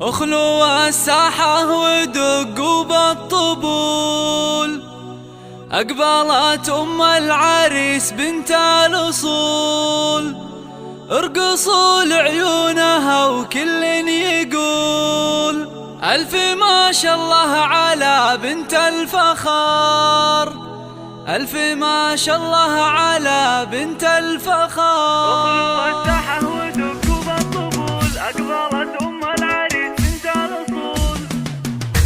اخلوا الساحة ودقوا بالطبول، أقبلت أم العريس بنت الأصول. ارقصوا لعيونها وكل يقول ألف ما شاء الله على بنت الفخار، ألف ما شاء الله على بنت الفخار. اخلوا الساحة ودقوا بالطبول، أقبلت أم العريس بنت الأصول.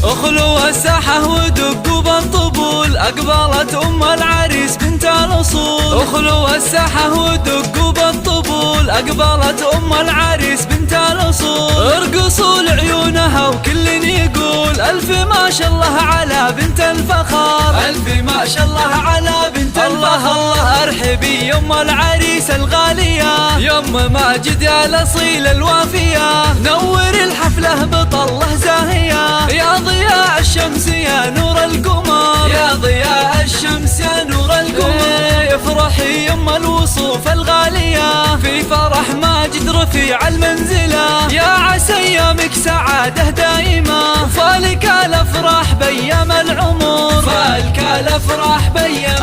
اخلوا الساحة ودقوا بالطبول، أقبلت أم العريس بنت الأصول. اخلوا الساحة ودقوا بالطبول، أقبلت أم العريس بنت الأصول. ارقصوا لعيونها وكل يقول ألف ما شاء الله على بنت الفخار، ألف ما شاء الله على بنت الفخار. الله ارحبي يم العريس الغالية، يم ماجد يا الأصيل الوافية. نور الحفلة بطله زاهية، يا ضياء الشمس يا نور القمر، يا ضياء الشمس يا نور القمر. افرحي يم الوصوف الغالية، في فرح ماجد رفيع المنزلة. يا عسى ايامك سعادة دائمة، فالك الافراح بيام العمر، فالك الافراح بيام.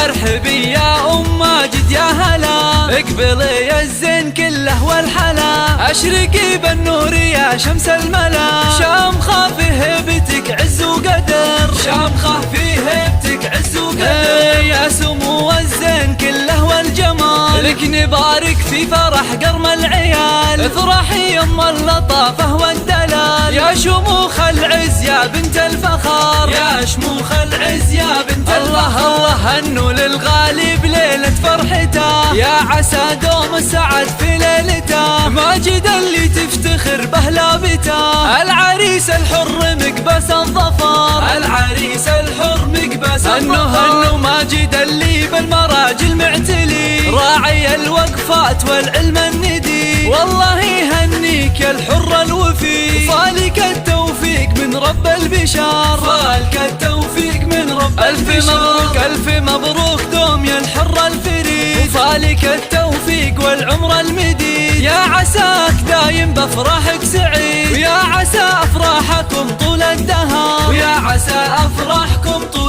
ارحبي يا ام ماجد يا هلا، اقبلي يا الزين كله والحلا. اشرقي بالنور يا شمس الملا، شامخة في هيبتك عز وقدر، شامخة في هيبتك عز وقدر. يا سمو الزين كله والجمال، لك نبارك في فرح قرم العيال. افرحي يم اللطافة والدلال، يا شموخ العز يا بنت الفخار، يا شموخ العز يا بنت الفخار. الله هنوا للغالي بليلة فرحته، يا عسى دوم السعد في ليلته. ماجد اللي تفتخر به لابته، العريس الحر مقبس الظفر، العريس الحر مقبس الظفر. هنوا ماجد اللي بالمراجل معتلي، راعي الوقفات والعلم الندي. والله يهنيك يا الحر الوفي، فالك التوفيق من رب البشار، فالك التوفيق من رب البشار. ألف مبروك ألف مبروك دوم يا الحر الفريد، فالك التوفيق والعمر المديد. يا عساك دايم بافراحك سعيد، ويا عسى افراحكم طول الدهر، ويا عسى افراحكم طول